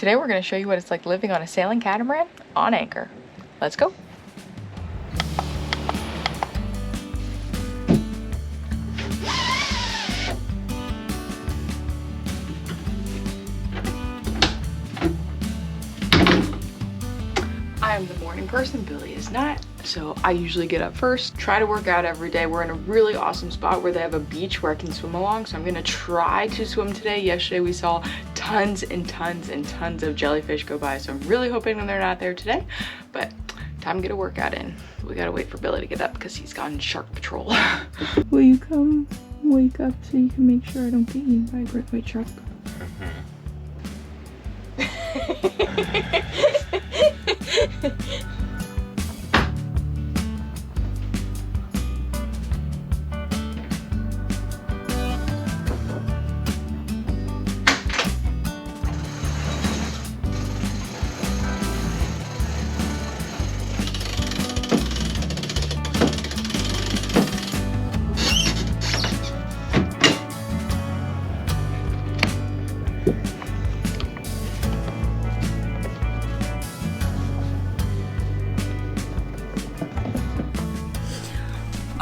Today we're going to show you what it's like living on a sailing catamaran on anchor. Let's go. I am the morning person, Billy is not. So I usually get up first, try to work out every day. We're in a really awesome spot where they have a beach where I can swim along. So I'm gonna try to swim today. Yesterday we saw tons and tons and tons of jellyfish go by. So I'm really hoping they're not there today, but time to get a workout in. We gotta wait for Billy to get up because he's gone shark patrol. Will you come wake up so you can make sure I don't get eaten by a great white shark?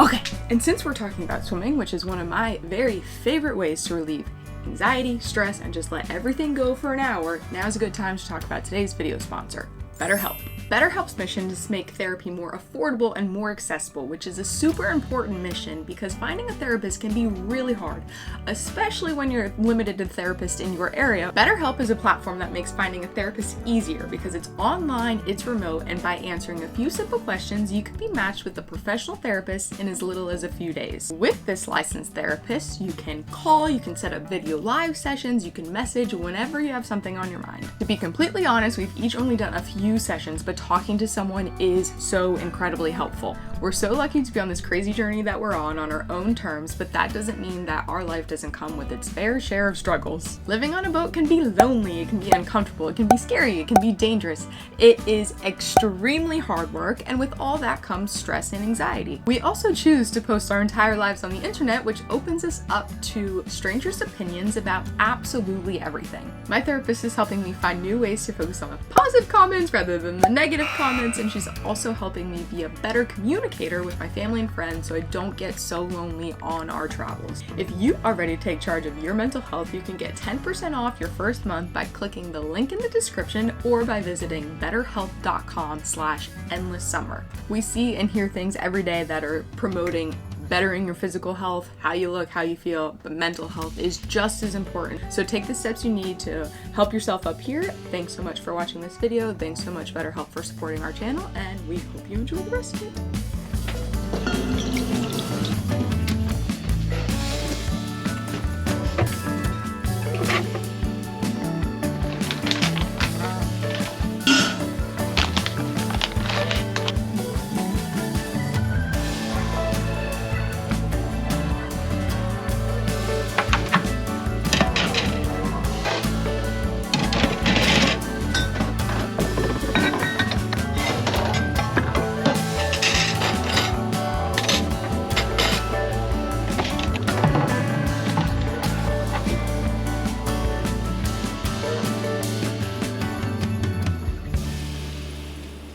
Okay, and since we're talking about swimming, which is one of my very favorite ways to relieve anxiety, stress, and just let everything go for an hour, now's a good time to talk about today's video sponsor, BetterHelp. BetterHelp's mission is to make therapy more affordable and more accessible, which is a super important mission because finding a therapist can be really hard, especially when you're limited to therapists in your area. BetterHelp is a platform that makes finding a therapist easier because it's online, it's remote, and by answering a few simple questions, you can be matched with a professional therapist in as little as a few days. With this licensed therapist, you can call, you can set up video live sessions, you can message whenever you have something on your mind. To be completely honest, we've each only done a few sessions, but talking to someone is so incredibly helpful. We're so lucky to be on this crazy journey that we're on our own terms, but that doesn't mean that our life doesn't come with its fair share of struggles. Living on a boat can be lonely, it can be uncomfortable, it can be scary, it can be dangerous. It is extremely hard work, and with all that comes stress and anxiety. We also choose to post our entire lives on the internet, which opens us up to strangers' opinions about absolutely everything. My therapist is helping me find new ways to focus on the positive comments rather than the negative comments, and she's also helping me be a better communicator with my family and friends so I don't get so lonely on our travels. If you are ready to take charge of your mental health, you can get 10% off your first month by clicking the link in the description or by visiting betterhelp.com/endlesssummer. We see and hear things every day that are promoting bettering your physical health, how you look, how you feel, but mental health is just as important. So take the steps you need to help yourself up here. Thanks so much for watching this video. Thanks so much BetterHelp for supporting our channel, and we hope you enjoy the rest of it.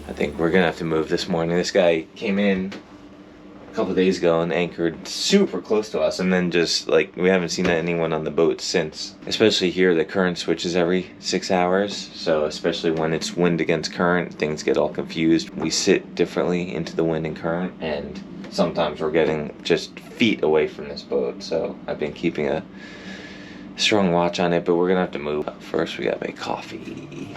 I think we're gonna have to move this morning. This guy came in a couple days ago and anchored super close to us, and then just like we haven't seen anyone on the boat since. Especially here, the current switches every 6 hours, so especially when it's wind against current, things get all confused. We sit differently into the wind and current, and sometimes we're getting just feet away from this boat, so I've been keeping a strong watch on it, but we're gonna have to move. First we gotta make coffee.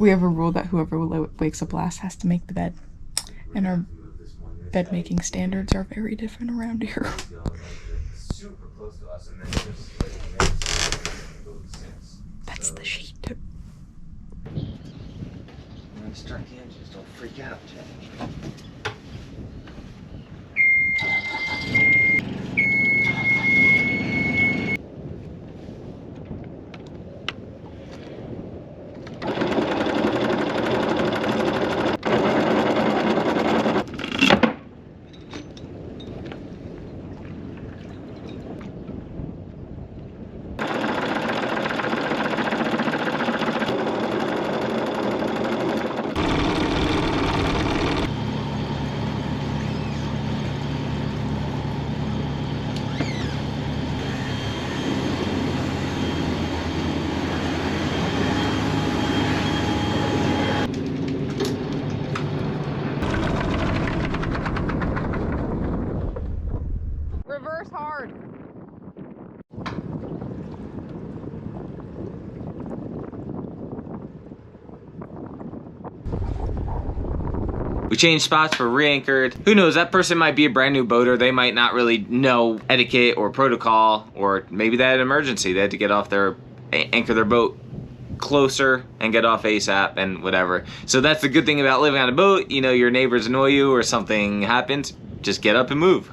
We have a rule that whoever wakes up last has to make the bed. And our bed making standards are very different around here. Super close to us, and then just That's the sheet. When I start the engines, don't freak out, Jay. Reverse hard. We changed spots for re-anchored. Who knows, that person might be a brand new boater. They might not really know etiquette or protocol, or maybe they had an emergency. They had to get off anchor their boat closer and get off ASAP and whatever. So that's the good thing about living on a boat. You know, your neighbors annoy you or something happens, just get up and move.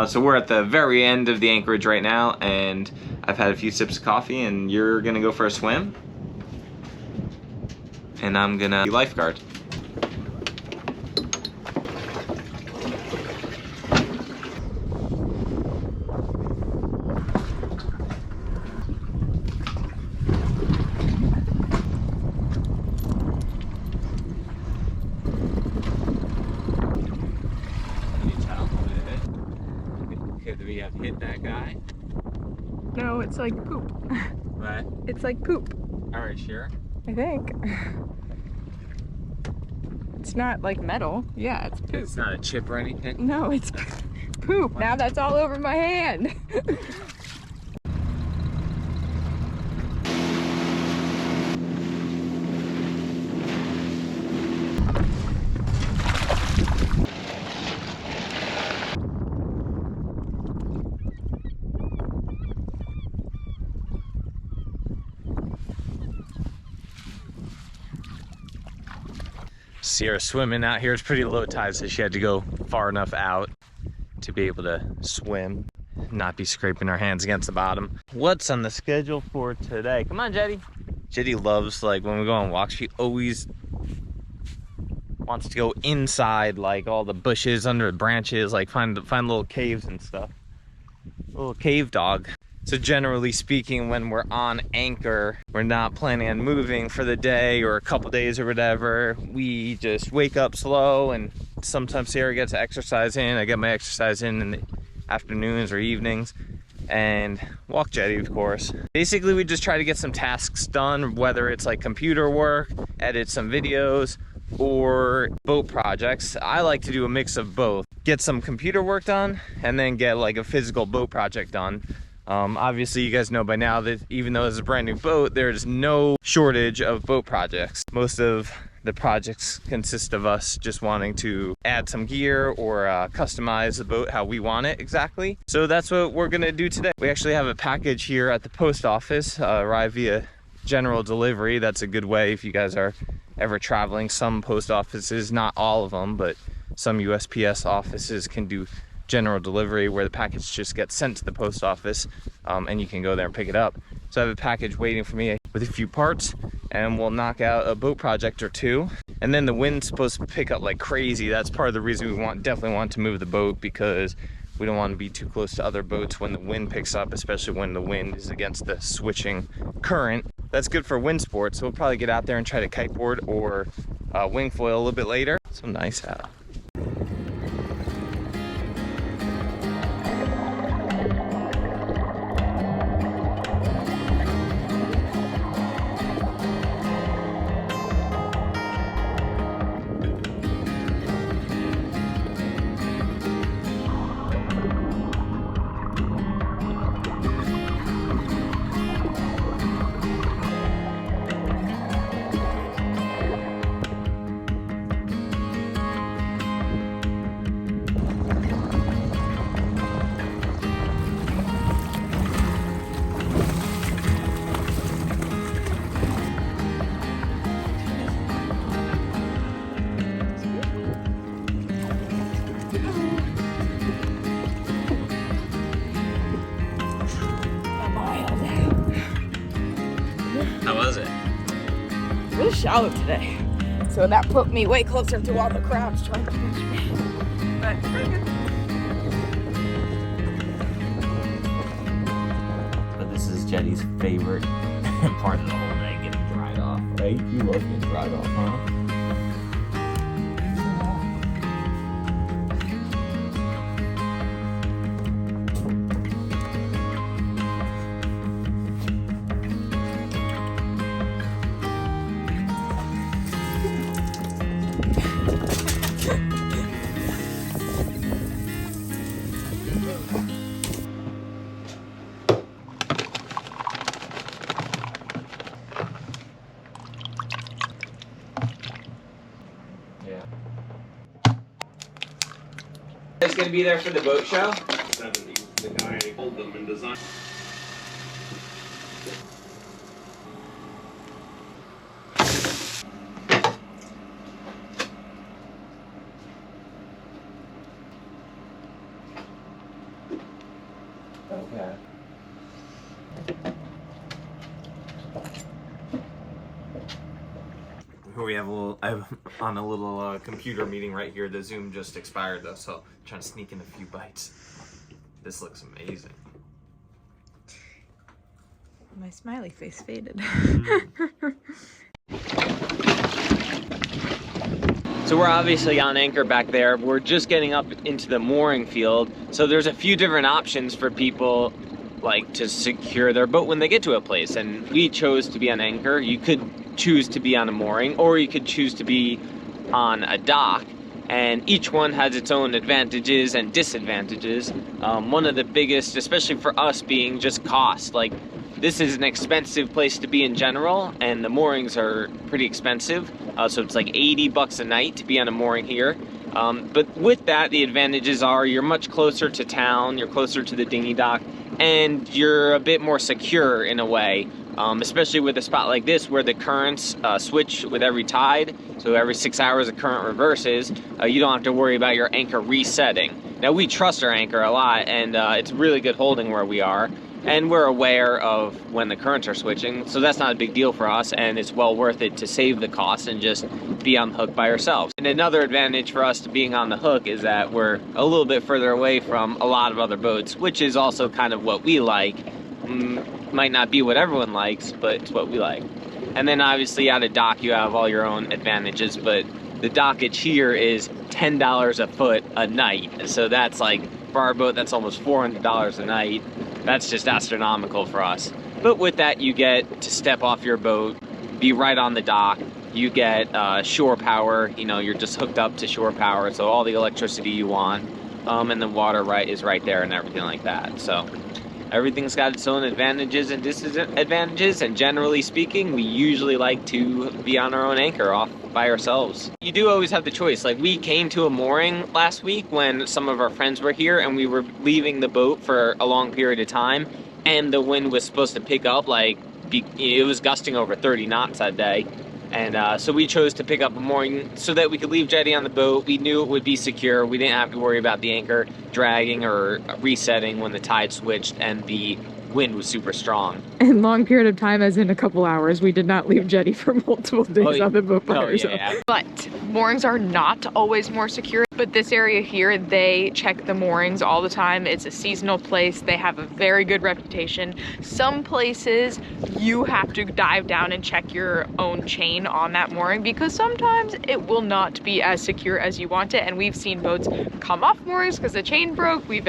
So we're at the very end of the anchorage right now, and I've had a few sips of coffee, and you're gonna go for a swim, and I'm gonna be lifeguard. We have hit that guy. No, it's like poop. What? It's like poop. Alright, sure. I think. It's not like metal. Yeah, it's poop. It's not a chip or anything? No, it's poop. What? Now that's all over my hand. Sierra swimming out here. It's pretty low tide, so she had to go far enough out to be able to swim, not be scraping her hands against the bottom. What's on the schedule for today? Come on, Jetty. Jetty loves, like, when we go on walks, she always wants to go inside, like all the bushes under the branches, like find little caves and stuff. Little cave dog. So generally speaking, when we're on anchor, we're not planning on moving for the day or a couple days or whatever. We just wake up slow, and sometimes Sarah gets exercise in. I get my exercise in the afternoons or evenings, and walk Jetty, of course. Basically, we just try to get some tasks done, whether it's like computer work, edit some videos, or boat projects. I like to do a mix of both. Get some computer work done, and then get like a physical boat project done. Obviously, you guys know by now that even though it's a brand new boat, there's no shortage of boat projects. Most of the projects consist of us just wanting to add some gear or customize the boat how we want it exactly. So that's what we're gonna do today. We actually have a package here at the post office, arrive via general delivery. That's a good way if you guys are ever traveling. Some post offices, not all of them, but some USPS offices can do general delivery where the package just gets sent to the post office, and you can go there and pick it up. So I have a package waiting for me with a few parts, and we'll knock out a boat project or two. And then the wind's supposed to pick up like crazy. That's part of the reason we definitely want to move the boat, because we don't want to be too close to other boats when the wind picks up, especially when the wind is against the switching current. That's good for wind sports, so we'll probably get out there and try to kiteboard or wing foil a little bit later. So nice out. shallow today. So that put me way closer to all the crabs trying to catch me. But pretty good. But this is Jetty's favorite part of the whole day, getting dried off, right? You love getting dried off, huh? Guys gonna be there for the boat show? 70s, the guy pulled them and designed. Okay. We have I'm on a little computer meeting right here. The Zoom just expired though, so I'm trying to sneak in a few bites. This looks amazing. My smiley face faded. So we're obviously on anchor back there. We're just getting up into the mooring field. So there's a few different options for people like to secure their boat when they get to a place, and we chose to be on anchor. You could choose to be on a mooring, or you could choose to be on a dock, and each one has its own advantages and disadvantages. One of the biggest, especially for us, being just cost. Like, this is an expensive place to be in general, and the moorings are pretty expensive, so it's like 80 bucks a night to be on a mooring here. But with that, the advantages are you're much closer to town, you're closer to the dinghy dock, and you're a bit more secure in a way, especially with a spot like this where the currents switch with every tide. So every 6 hours the current reverses. You don't have to worry about your anchor resetting. Now, we trust our anchor a lot, and it's really good holding where we are. And we're aware of when the currents are switching, so that's not a big deal for us, and it's well worth it to save the cost and just be on the hook by ourselves. And another advantage for us to being on the hook is that we're a little bit further away from a lot of other boats, which is also kind of what we like. Might not be what everyone likes, but it's what we like. And then obviously at a dock you have all your own advantages, but the dockage here is $10 a foot a night. So that's like, for our boat, that's almost $400 a night. That's just astronomical for us. But with that, you get to step off your boat, be right on the dock. You get shore power. You know, you're just hooked up to shore power, so all the electricity you want. And the water is right there and everything like that. So everything's got its own advantages and disadvantages, and generally speaking, we usually like to be on our own anchor off by ourselves. You do always have the choice. Like, we came to a mooring last week when some of our friends were here, and we were leaving the boat for a long period of time, and the wind was supposed to pick up, like, it was gusting over 30 knots that day. And so we chose to pick up a mooring so that we could leave Jetty on the boat. We knew it would be secure. We didn't have to worry about the anchor dragging or resetting when the tide switched and the wind was super strong. And long period of time, as in a couple hours, we did not leave Jetty for multiple days on the boat by ourselves. Yeah. But moorings are not always more secure. But this area here, they check the moorings all the time. It's a seasonal place. They have a very good reputation. Some places you have to dive down and check your own chain on that mooring, because sometimes it will not be as secure as you want it. And we've seen boats come off moorings because the chain broke. We've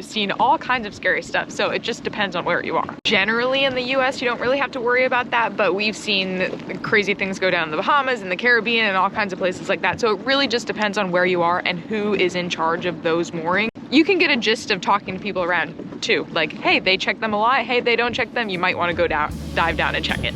seen all kinds of scary stuff. So it just depends on where you are. Generally in the US, you don't really have to worry about that, but we've seen crazy things go down in the Bahamas and the Caribbean and all kinds of places like that. So it really just depends on where you are and who is in charge of those moorings. You can get a gist of talking to people around too. Like, hey, they check them a lot. Hey, they don't check them. You might want to go down, dive down and check it.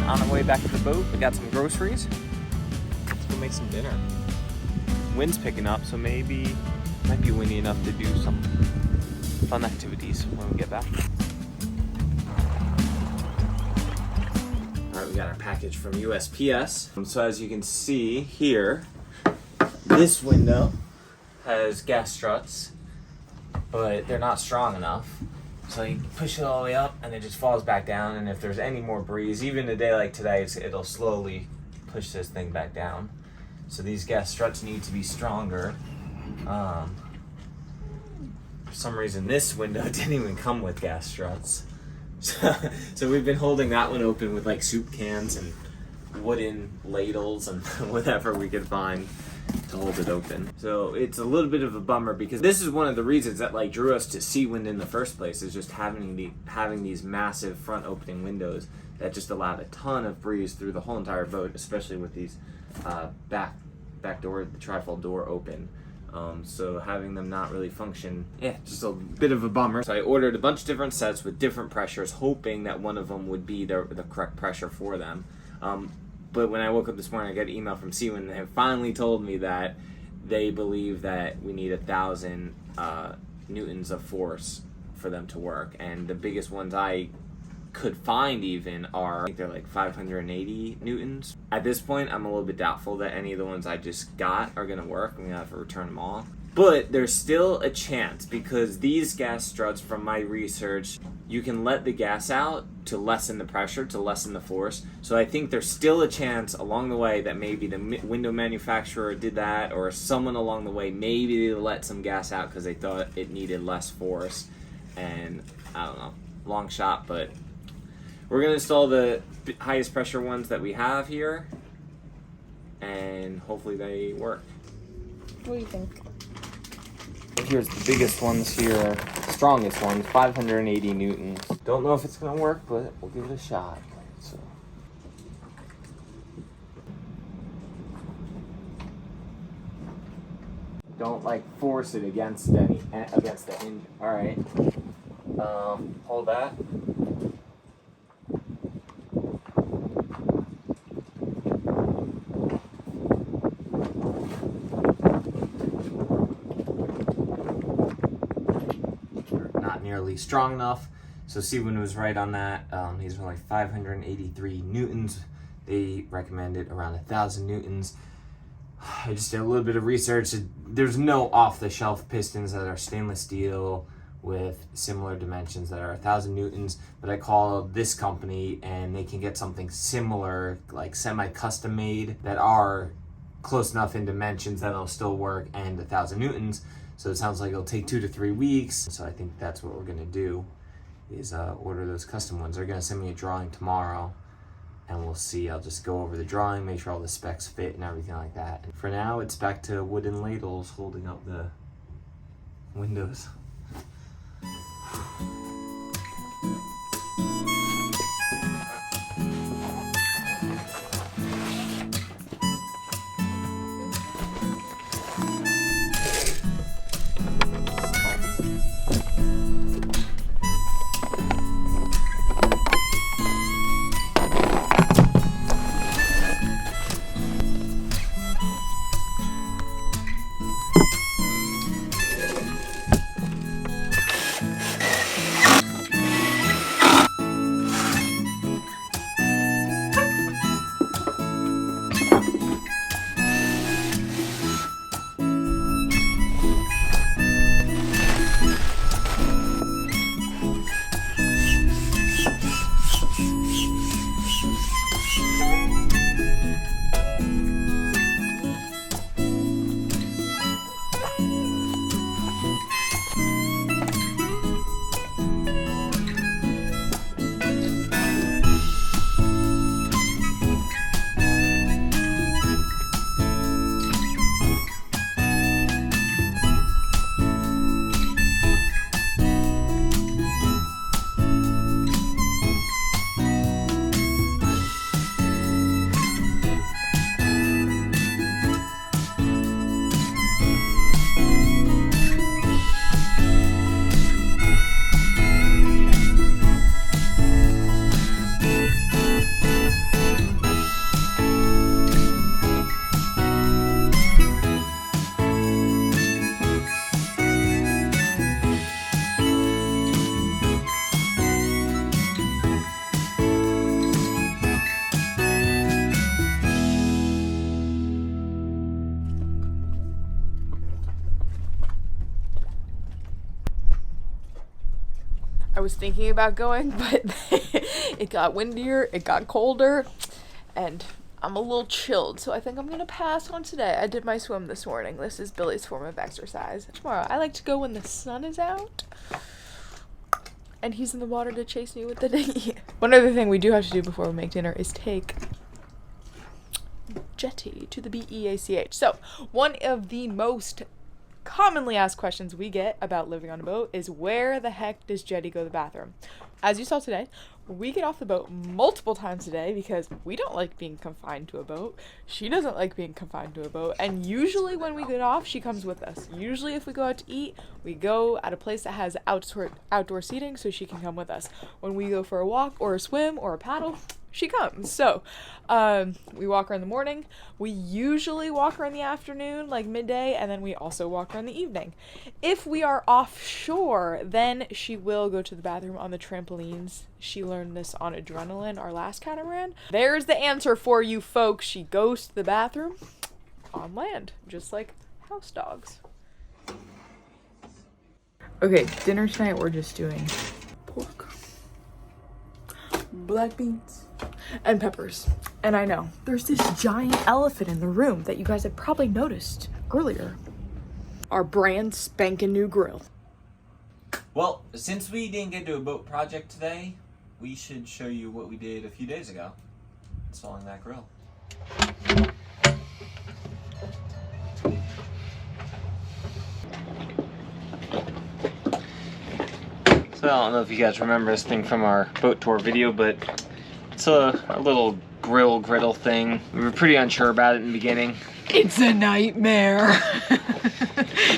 On the way back to the boat, we got some groceries. Let's go make some dinner. Wind's picking up, so maybe might be windy enough to do some fun activities when we get back. Alright, we got our package from USPS. So as you can see here, this window has gas struts, but they're not strong enough. So you push it all the way up and it just falls back down, and if there's any more breeze, even a day like today, it'll slowly push this thing back down. So these gas struts need to be stronger. For some reason this window didn't even come with gas struts. So we've been holding that one open with like soup cans and wooden ladles and whatever we could find to hold it open. So it's a little bit of a bummer because this is one of the reasons that like drew us to Seawind in the first place, is just having these massive front opening windows that just allowed a ton of breeze through the whole entire boat, especially with these back door, the trifold door open. So having them not really function, just a bit of a bummer. So I ordered a bunch of different sets with different pressures, hoping that one of them would be the correct pressure for them. But when I woke up this morning, I got an email from Seawind, and they have finally told me that they believe that we need 1,000 newtons of force for them to work. And the biggest ones I could find even are, I think they're like 580 newtons. At this point, I'm a little bit doubtful that any of the ones I just got are going to work. I'm going to have to return them all. But there's still a chance, because these gas struts, from my research, you can let the gas out to lessen the pressure, to lessen the force. So I think there's still a chance along the way that maybe the window manufacturer did that, or someone along the way, maybe they let some gas out because they thought it needed less force. And I don't know, long shot, but we're going to install the highest pressure ones that we have here, and hopefully they work. What do you think? Here's the biggest ones here, strongest ones, 580 newtons. Don't know if it's gonna work, but we'll give it a shot. So. Don't like force it against the hinge. All right. Hold that. Nearly strong enough. So Seawind was right on that. These were like 583 newtons. They recommended around 1,000 newtons. I just did a little bit of research. There's no off-the-shelf pistons that are stainless steel with similar dimensions that are 1,000 newtons, but I called this company and they can get something similar, like semi-custom made, that are close enough in dimensions that it'll still work, and 1,000 newtons. So it sounds like it'll take 2 to 3 weeks. So I think that's what we're gonna do, is order those custom ones. They're gonna send me a drawing tomorrow, and we'll see. I'll just go over the drawing, make sure all the specs fit and everything like that. And for now, it's back to wooden ladles holding up the windows. I was thinking about going, but it got windier, it got colder, and I'm a little chilled, so I think I'm gonna pass on today. I did my swim this morning. This is Billy's form of exercise. Tomorrow, I like to go when the sun is out, and he's in the water to chase me with the dinghy. One other thing we do have to do before we make dinner is take Jetty to the BEACH. So, one of the most commonly asked questions we get about living on a boat is, where the heck does Jetty go to the bathroom? As you saw today, we get off the boat multiple times a day because we don't like being confined to a boat. She doesn't like being confined to a boat. And usually when we get off, she comes with us. Usually if we go out to eat, we go at a place that has outdoor seating so she can come with us. When we go for a walk or a swim or a paddle, she comes. So we walk her in the morning. We usually walk her in the afternoon, like midday, and then we also walk her in the evening. If we are offshore, then she will go to the bathroom on the trampolines. She learned this on Adrenaline, our last catamaran. There's the answer for you folks. She goes to the bathroom on land, just like house dogs. Okay, dinner tonight we're just doing pork, black beans, and peppers. And I know there's this giant elephant in the room that you guys have probably noticed earlier. Our brand spanking new grill. Well, since we didn't get to a boat project today, we should show you what we did a few days ago, installing that grill. So I don't know if you guys remember this thing from our boat tour video, but it's a little griddle thing. We were pretty unsure about it in the beginning. It's a nightmare.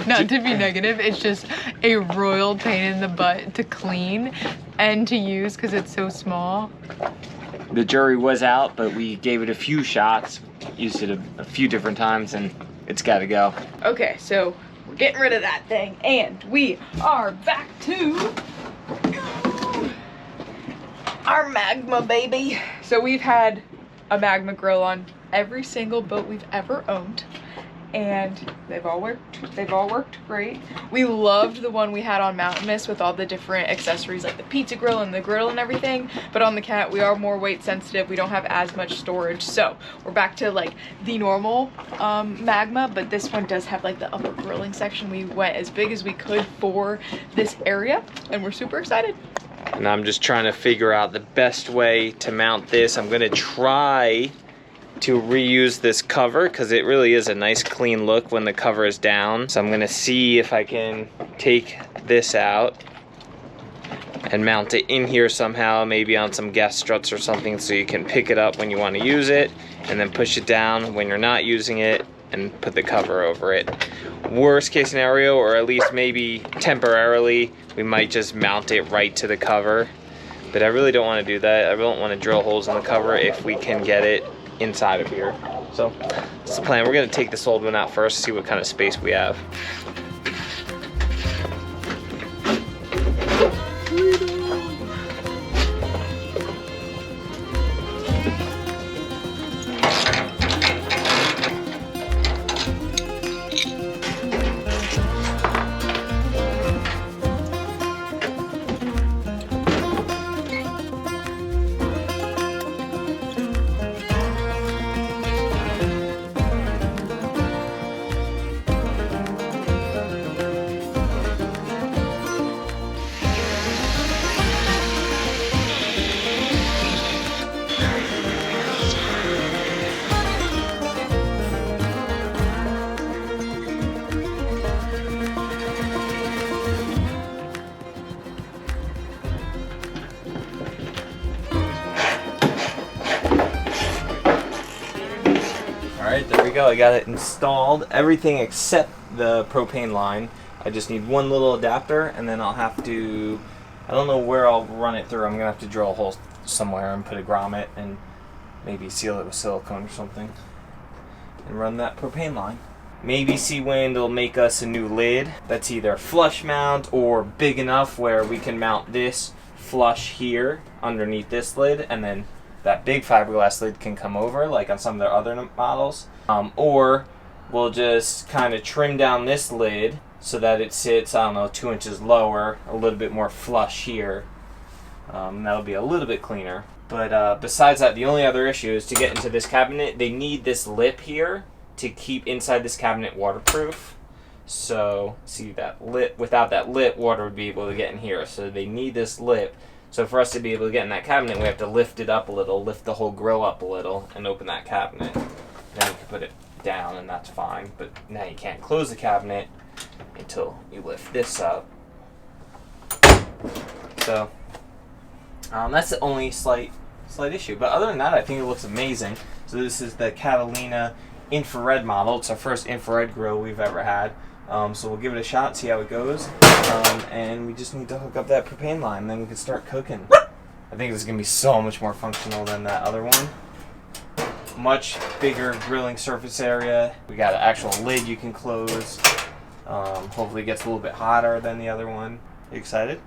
Not to be negative, it's just a royal pain in the butt to clean and to use because it's so small. The jury was out, but we gave it a few shots, used it a few different times, and it's got to go. Okay, so we're getting rid of that thing, and we are back to our Magma baby. So we've had a Magma grill on every single boat we've ever owned, and they've all worked great. We loved the one we had on Mountain Mist with all the different accessories like the pizza grill and the griddle and everything, but on the Cat we are more weight sensitive. We don't have as much storage, so we're back to like the normal Magma, but this one does have like the upper grilling section. We went as big as we could for this area, and we're super excited. And I'm just trying to figure out the best way to mount this. I'm gonna try to reuse this cover because it really is a nice clean look when the cover is down. So I'm gonna see if I can take this out and mount it in here somehow, maybe on some gas struts or something, so you can pick it up when you want to use it and then push it down when you're not using it and put the cover over it. Worst case scenario, or at least maybe temporarily, we might just mount it right to the cover. But I really don't want to do that. I don't want to drill holes in the cover if we can get it inside of here. So that's the plan. We're going to take this old one out first, see what kind of space we have. Alright, there we go. I got it installed. Everything except the propane line. I just need one little adapter, and then I'll have to, I don't know where I'll run it through. I'm going to have to drill a hole somewhere and put a grommet and maybe seal it with silicone or something and run that propane line. Maybe Seawind will make us a new lid that's either flush mount or big enough where we can mount this flush here underneath this lid, and then that big fiberglass lid can come over like on some of their other models. Or we'll just kind of trim down this lid so that it sits, I don't know, 2 inches lower, a little bit more flush here. That'll be a little bit cleaner. But besides that, the only other issue is to get into this cabinet, they need this lip here to keep inside this cabinet waterproof. So, see that lip, without that lip, water would be able to get in here. So they need this lip. So for us to be able to get in that cabinet, we have to lift it up a little, lift the whole grill up a little, and open that cabinet. Then you can put it down, and that's fine. But now you can't close the cabinet until you lift this up. So that's the only slight issue. But other than that, I think it looks amazing. So this is the Catalina infrared model. It's our first infrared grill we've ever had. So we'll give it a shot, see how it goes. And we just need to hook up that propane line, then we can start cooking. I think this is going to be so much more functional than that other one. Much bigger grilling surface area. We got an actual lid you can close. Hopefully it gets a little bit hotter than the other one. You excited?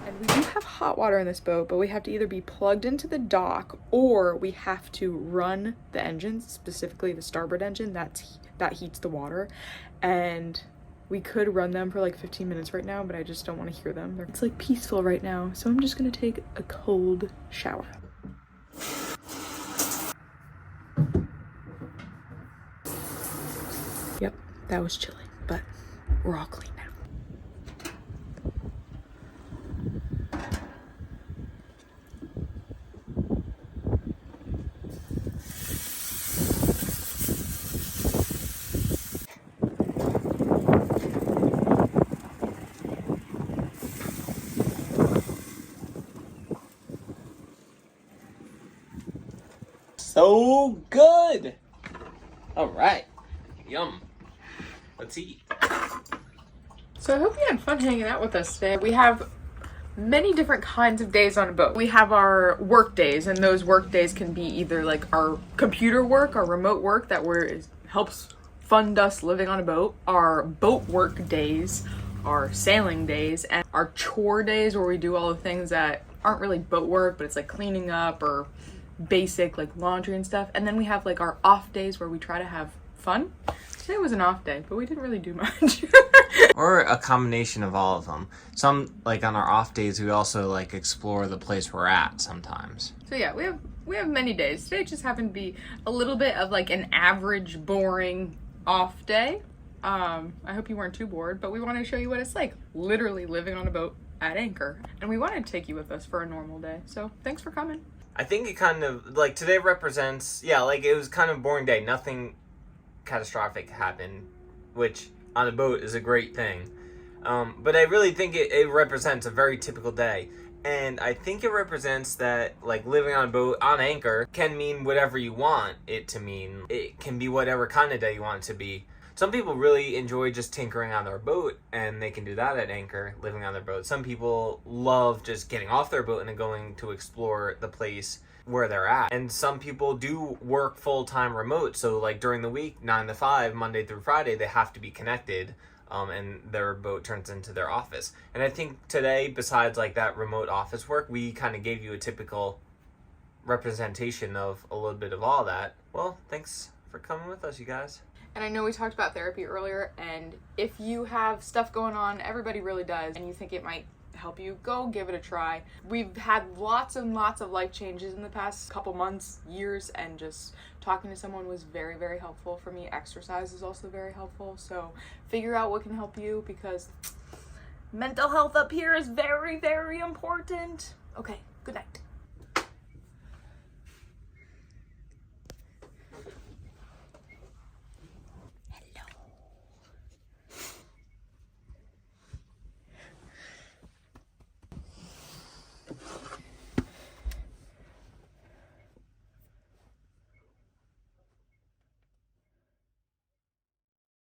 And we do have hot water in this boat, but we have to either be plugged into the dock or we have to run the engines, specifically the starboard engine that heats the water. And we could run them for like 15 minutes right now, but I just don't want to hear them. It's like peaceful right now, so I'm just gonna take a cold shower. Yep, that was chilly, but we're all clean now. So good! Alright. Yum. Let's eat. So I hope you had fun hanging out with us today. We have many different kinds of days on a boat. We have our work days, and those work days can be either like our computer work, our remote work that helps fund us living on a boat, our boat work days, our sailing days, and our chore days where we do all the things that aren't really boat work, but it's like cleaning up or basic like laundry and stuff. And then we have like our off days where we try to have fun. Today was an off day, but we didn't really do much. Or a combination of all of them. Some, like on our off days, we also like explore the place we're at sometimes. So yeah, we have many days. Today just happened to be a little bit of like an average boring off day. I hope you weren't too bored, but we want to show you what it's like literally living on a boat at anchor. And we wanted to take you with us for a normal day. So thanks for coming. I think it kind of, like, today represents, yeah, like, it was kind of a boring day. Nothing catastrophic happened, which on a boat is a great thing. But I really think it represents a very typical day. And I think it represents that, like, living on a boat on anchor can mean whatever you want it to mean. It can be whatever kind of day you want it to be. Some people really enjoy just tinkering on their boat, and they can do that at anchor, living on their boat. Some people love just getting off their boat and then going to explore the place where they're at. And some people do work full-time remote, so like during the week, 9 to 5, Monday through Friday, they have to be connected, and their boat turns into their office. And I think today, besides like that remote office work, we kind of gave you a typical representation of a little bit of all that. Well, thanks for coming with us, you guys. And I know we talked about therapy earlier, and if you have stuff going on, everybody really does, and you think it might help you, go give it a try. We've had lots and lots of life changes in the past couple months, years, and just talking to someone was very, very helpful for me. Exercise is also very helpful, so figure out what can help you, because mental health up here is very, very important. Okay, good night.